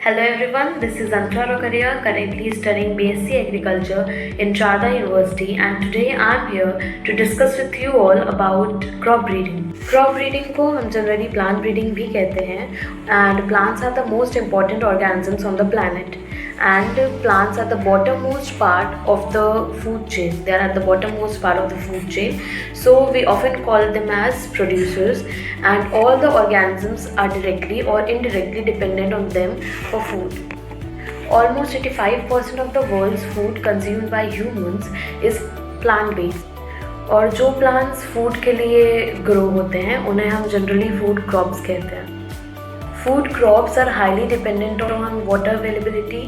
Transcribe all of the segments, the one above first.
Hello everyone, this is Antara Rokaria, currently studying BSc Agriculture in Sharda University, and today I am here to discuss with you all about crop breeding. Crop breeding को हम generally plant breeding भी कहते हैं, and plants are the most important organisms on the planet, and plants are the bottommost part of the food chain. They are at the bottommost part of the food chain, so we often call them as producers, and all the organisms are directly or indirectly dependent on them for food. Almost 85% of the world's food consumed by humans is plant based, और जो plants food के लिए grow होते हैं उन्हें हम generally food crops कहते हैं. Food crops are highly dependent on water availability,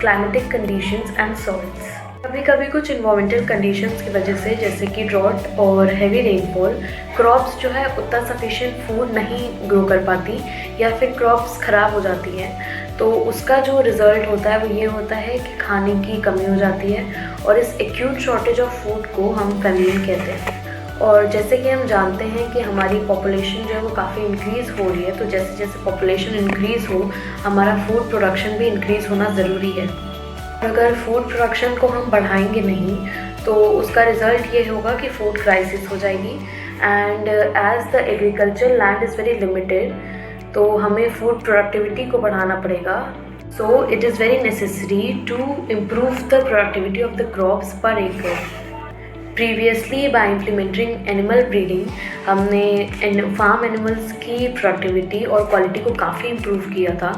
climatic conditions and soils. कभी कभी कुछ इन्वायरमेंटल कंडीशंस की वजह से, जैसे कि ड्रॉट और हैवी रेनफॉल, क्रॉप्स जो है उतना सफिशिएंट फूड नहीं ग्रो कर पाती या फिर क्रॉप्स ख़राब हो जाती हैं. तो उसका जो रिज़ल्ट होता है वो ये होता है कि खाने की कमी हो जाती है, और इस एक्यूट शॉर्टेज ऑफ फूड को हम फेमिन कहते हैं. और जैसे कि हम जानते हैं कि हमारी पॉपुलेशन जो है वो काफ़ी इंक्रीज़ हो रही है, तो जैसे जैसे पॉपुलेशन इंक्रीज़ हो हमारा फूड प्रोडक्शन भी इंक्रीज़ होना ज़रूरी है. अगर फूड प्रोडक्शन को हम बढ़ाएंगे नहीं तो उसका रिज़ल्ट ये होगा कि फूड क्राइसिस हो जाएगी. And as the agriculture land is very limited, तो हमें फूड प्रोडक्टिविटी को बढ़ाना पड़ेगा. So it is very necessary to improve the productivity of the crops per acre. Previously by implementing animal breeding हमने farm animals की productivity और quality को काफ़ी इम्प्रूव किया था.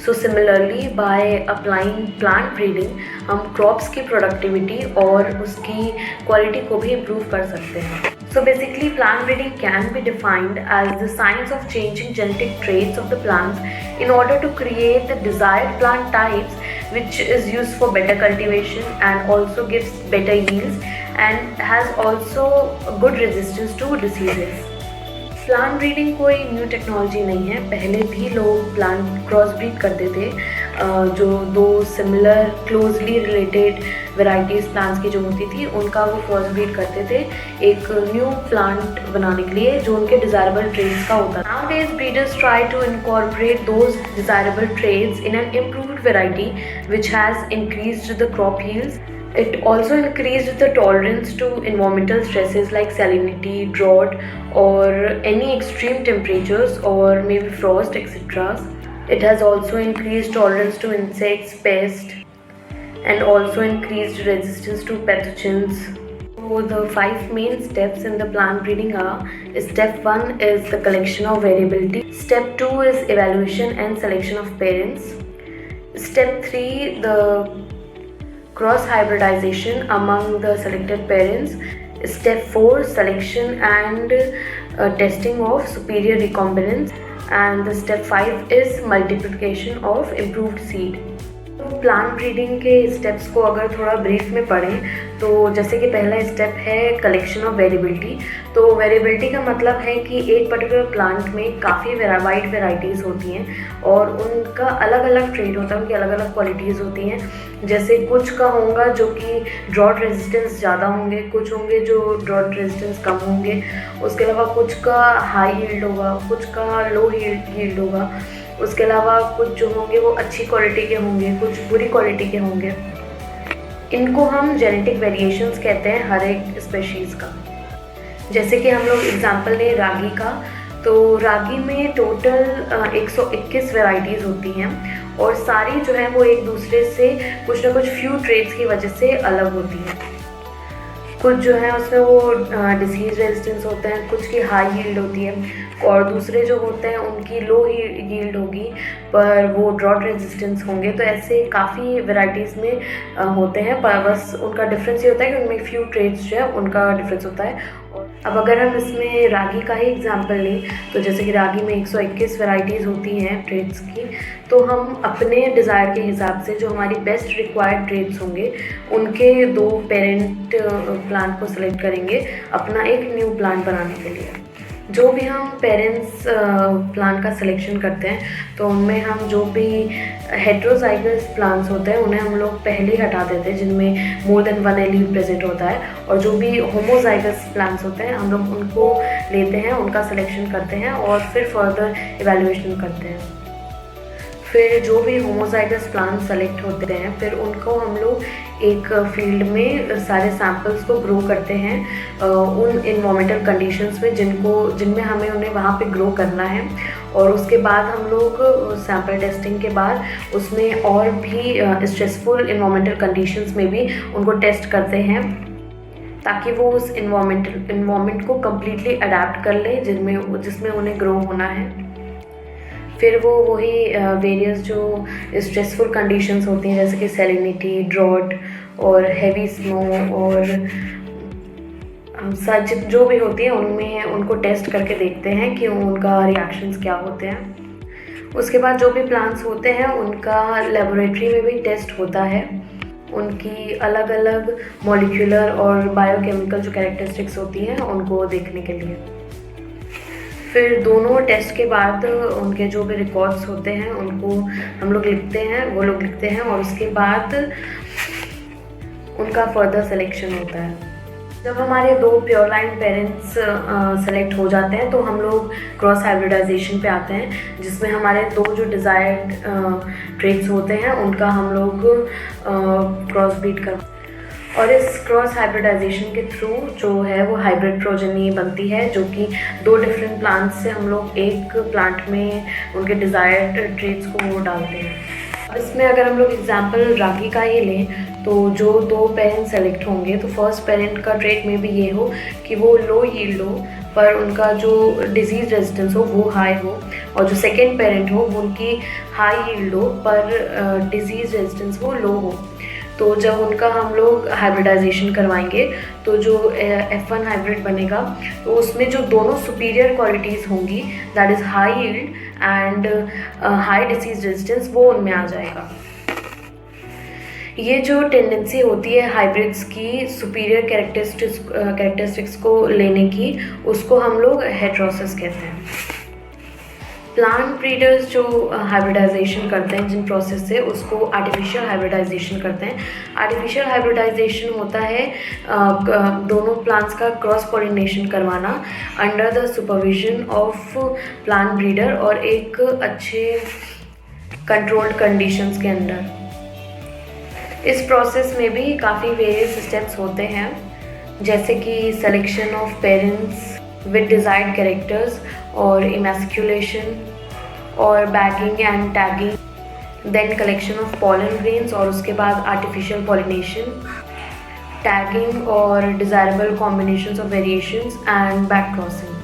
So similarly by applying plant breeding हम क्रॉप्स की productivity और उसकी क्वालिटी को भी इम्प्रूव कर सकते हैं. So basically plant breeding can be defined as the science of changing genetic traits of the plants in order to create the desired plant types, which is used for better cultivation and also gives better yields and has also good resistance to diseases. Plant breeding कोई new technology नहीं है. पहले भी लोग plant cross breed करते थे, जो दो similar closely related varieties plants की जो होती थी उनका वो क्रॉस ब्रीड करते थे एक न्यू प्लांट बनाने के लिए जो उनके डिज़ायरेबल ट्रेट्स का होता था. Nowadays breeders try to incorporate those desirable traits in an improved variety which has increased the crop yields. It also increased the tolerance to environmental stresses like salinity, drought, or any extreme temperatures or maybe frost, etc. It has also increased tolerance to insects, pests, and also increased resistance to pathogens. So the 5 main steps in the plant breeding are: step 1 is the collection of variability, step 2 is evaluation and selection of parents, step 3 the cross hybridization among the selected parents, step 4 selection and testing of superior recombinants, and the step 5 is multiplication of improved seed. तो plant breeding के steps को अगर थोड़ा brief में पढ़ें तो जैसे कि पहला स्टेप है कलेक्शन ऑफ वेरिएबिलिटी. तो वेरिएबिलिटी का मतलब है कि एक पर्टिकुलर प्लांट में काफ़ी वाइड वेराइटीज़ होती हैं और उनका अलग अलग ट्रेट होता है, उनकी अलग अलग क्वालिटीज़ होती हैं. जैसे कुछ का होगा जो कि ड्रॉट रेजिस्टेंस ज़्यादा होंगे, कुछ होंगे जो ड्रॉट रेजिस्टेंस कम होंगे, उसके अलावा कुछ का हाई यील्ड होगा, कुछ का लो यील्ड होगा, उसके अलावा कुछ जो होंगे वो अच्छी क्वालिटी के होंगे, कुछ बुरी क्वालिटी के होंगे. इनको हम जेनेटिक वेरिएशंस कहते हैं हर एक स्पेशीज़ का. जैसे कि हम लोग एग्जांपल लें रागी का, तो रागी में टोटल 121 वैरायटीज़ होती हैं और सारी जो है वो एक दूसरे से कुछ ना कुछ फ्यू ट्रेट्स की वजह से अलग होती हैं. कुछ जो है उसमें वो डिसीज़ रेजिस्टेंस होते हैं, कुछ की हाई यील्ड होती है और दूसरे जो होते हैं उनकी लो यील्ड होगी पर वो ड्रॉट रेजिस्टेंस होंगे. तो ऐसे काफ़ी वैरायटीज़ में होते हैं, पर बस उनका डिफरेंस ये होता है कि उनमें फ्यू ट्रेट्स जो है उनका डिफरेंस होता है. अब अगर हम इसमें रागी का ही एग्जांपल लें तो जैसे कि रागी में 121 वैरायटीज़ होती हैं ट्रेट्स की, तो हम अपने डिज़ायर के हिसाब से जो हमारी बेस्ट रिक्वायर्ड ट्रेट्स होंगे उनके 2 पेरेंट प्लांट को सिलेक्ट करेंगे अपना एक न्यू प्लांट बनाने के लिए. जो भी हम पेरेंट्स प्लांट का सिलेक्शन करते हैं तो उनमें हम जो भी हेट्रोजाइगस प्लांट्स होते हैं उन्हें हम लोग पहले ही हटा देते हैं जिनमें मोर देन 1 एलील प्रेजेंट होता है, और जो भी होमोजाइगस प्लांट्स होते हैं हम लोग उनको लेते हैं, उनका सिलेक्शन करते हैं और फिर फर्दर इवैल्यूएशन करते हैं. फिर जो भी होमोजाइगस प्लांट सेलेक्ट होते हैं, फिर उनको हम लोग एक फील्ड में सारे सैम्पल्स को ग्रो करते हैं उन इन्वायरमेंटल कंडीशंस में जिनमें हमें उन्हें वहाँ पे ग्रो करना है। और उसके बाद हम लोग सैम्पल टेस्टिंग के बाद उसमें और भी स्ट्रेसफुल इन्वायरमेंटल कंडीशंस में भी उनको टेस्ट करते हैं, ताकि वो उस इन्वायरमेंट को कम्प्लीटली अडेप्ट कर ले जिसमें उन्हें ग्रो होना है। फिर वो वही वेरियस जो स्ट्रेसफुल कंडीशंस होती हैं, जैसे कि सैलिनिटी, ड्रॉट और हैवी स्नो और सच जो भी होती है उनमें उनको टेस्ट करके देखते हैं कि उनका रिएक्शंस क्या होते हैं। उसके बाद जो भी प्लांट्स होते हैं उनका लेबोरेटरी में भी टेस्ट होता है, उनकी अलग अलग मॉलिक्यूलर और बायोकेमिकल जो कैरेक्टरिस्टिक्स होती हैं उनको देखने के लिए। फिर दोनों टेस्ट के बाद उनके जो भी रिकॉर्ड्स होते हैं उनको हम लोग लिखते हैं, वो लोग लिखते हैं, और उसके बाद उनका फर्दर सिलेक्शन होता है। जब हमारे 2 प्योर लाइन पेरेंट्स सेलेक्ट हो जाते हैं तो हम लोग क्रॉस हाइब्रिडाइजेशन पे आते हैं, जिसमें हमारे 2 जो डिज़ायर्ड ट्रेट्स होते हैं उनका हम लोग क्रॉस ब्रीड कर, और इस क्रॉस हाइब्रिडाइजेशन के थ्रू जो है वो हाइब्रिड प्रोजेनी बनती है, जो कि 2 डिफरेंट प्लांट्स से हम लोग एक प्लांट में उनके डिज़ायर्ड ट्रेट्स को डालते हैं। अब इसमें अगर हम लोग एग्जांपल रागी का ही लें तो जो 2 पेरेंट सेलेक्ट होंगे तो फर्स्ट पेरेंट का ट्रेट में भी ये हो कि वो लो यील्ड हो पर उनका जो डिजीज़ रेजिस्टेंस हो वो हाई हो, और जो सेकेंड पेरेंट हो वो उनकी हाई यील्ड हो पर डिजीज़ रेजिस्टेंस वो लो हो। तो जब उनका हम लोग हाइब्रिडाइजेशन करवाएंगे तो जो F1 हाइब्रिड बनेगा तो उसमें जो दोनों सुपीरियर क्वालिटीज़ होंगी, that is high yield and high disease resistance, वो उनमें आ जाएगा। ये जो टेंडेंसी होती है हाइब्रिड्स की सुपीरियर कैरेक्टरिस्टिक्स को लेने की, उसको हम लोग हेटेरोसिस कहते हैं। प्लांट ब्रीडर्स जो हाइब्रिडाइजेशन करते हैं जिन प्रोसेस से, उसको आर्टिफिशियल हाइब्रिडाइजेशन करते हैं। आर्टिफिशियल हाइब्रिडाइजेशन होता है दोनों प्लांट्स का क्रॉस पॉलिनेशन करवाना under the supervision of plant breeder और एक अच्छे कंट्रोल्ड कंडीशंस के अंडर। इस प्रोसेस में भी काफ़ी वेरियस स्टेप्स होते हैं, जैसे कि selection of parents with desired characters और इमैस्कुलेशन और bagging and tagging, then collection of pollen grains और उसके बाद आर्टिफिशियल पॉलिनेशन, टैगिंग और desirable combinations of variations and back crossing.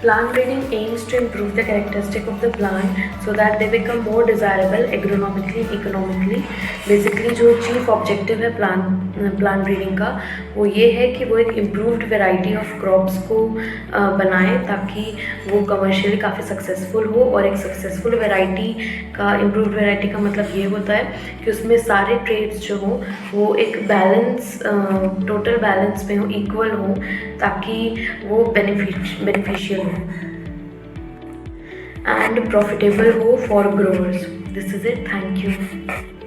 Plant breeding aims to improve the characteristic of the plant so that they become more desirable agronomically, economically. Basically जो chief objective है plant breeding का वो ये है कि वो एक इम्प्रूव्ड वेराइटी ऑफ क्रॉप्स को बनाए ताकि वो कमर्शियली काफ़ी सक्सेसफुल हो। और एक सक्सेसफुल वेराइटी का, इम्प्रूव्ड वेराइटी का मतलब ये होता है कि उसमें सारे ट्रेड्स जो हों वो एक बैलेंस, टोटल बैलेंस में हो, इक्वल हो, ताकि वो बेनिफिशियल हो and profitable हो for growers. This is it. Thank you.